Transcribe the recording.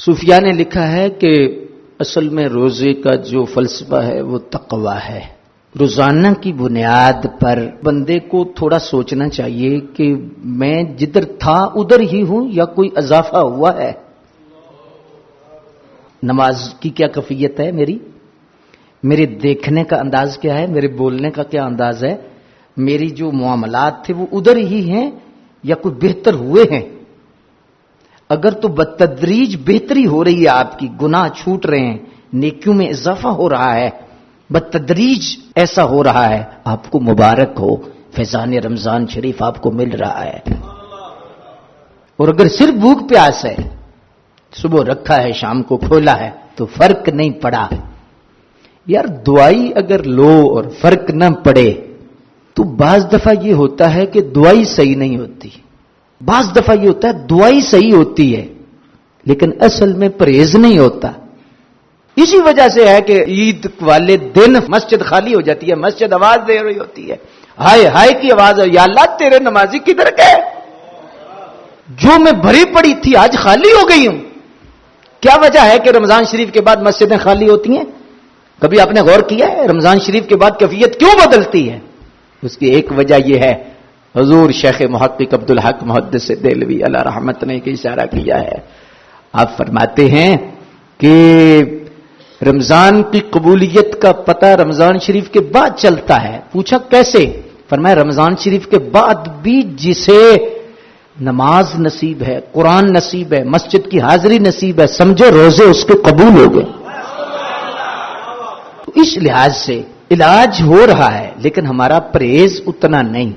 صوفیاء نے لکھا ہے کہ اصل میں روزے کا جو فلسفہ ہے وہ تقویٰ ہے۔ روزانہ کی بنیاد پر بندے کو تھوڑا سوچنا چاہیے کہ میں جدھر تھا ادھر ہی ہوں یا کوئی اضافہ ہوا ہے۔ نماز کی کیا کیفیت ہے میرے دیکھنے کا انداز کیا ہے، میرے بولنے کا کیا انداز ہے، میری جو معاملات تھے وہ ادھر ہی ہیں یا کوئی بہتر ہوئے ہیں؟ اگر تو بتدریج بہتری ہو رہی ہے، آپ کی گناہ چھوٹ رہے ہیں، نیکیوں میں اضافہ ہو رہا ہے، بتدریج ایسا ہو رہا ہے، آپ کو مبارک ہو، فیضان رمضان شریف آپ کو مل رہا ہے۔ اور اگر صرف بھوک پیاس ہے، صبح رکھا ہے شام کو کھولا ہے، تو فرق نہیں پڑا۔ یار دعائی اگر لو اور فرق نہ پڑے تو بعض دفعہ یہ ہوتا ہے کہ دعائی صحیح نہیں ہوتی، بعض دفعہ یہ ہوتا ہے دعائی صحیح ہوتی ہے لیکن اصل میں پرہیز نہیں ہوتا۔ اسی وجہ سے ہے کہ عید والے دن مسجد خالی ہو جاتی ہے، مسجد آواز دے رہی ہوتی ہے، ہائے ہائے کی آواز ہے، یا اللہ تیرے نمازی کدھر گئے؟ جو میں بھری پڑی تھی آج خالی ہو گئی ہوں۔ کیا وجہ ہے کہ رمضان شریف کے بعد مسجدیں خالی ہوتی ہیں؟ کبھی آپ نے غور کیا ہے رمضان شریف کے بعد کیفیت کیوں بدلتی ہے؟ اس کی ایک وجہ یہ ہے، حضور شیخ محقق عبدالحق محدث دہلوی علیہ رحمت نے ایک اشارہ کیا ہے۔ آپ فرماتے ہیں کہ رمضان کی قبولیت کا پتہ رمضان شریف کے بعد چلتا ہے۔ پوچھا کیسے؟ فرمایا رمضان شریف کے بعد بھی جسے نماز نصیب ہے، قرآن نصیب ہے، مسجد کی حاضری نصیب ہے، سمجھو روزے اس کے قبول ہو گئے۔ تو اس لحاظ سے علاج ہو رہا ہے لیکن ہمارا پرہیز اتنا نہیں۔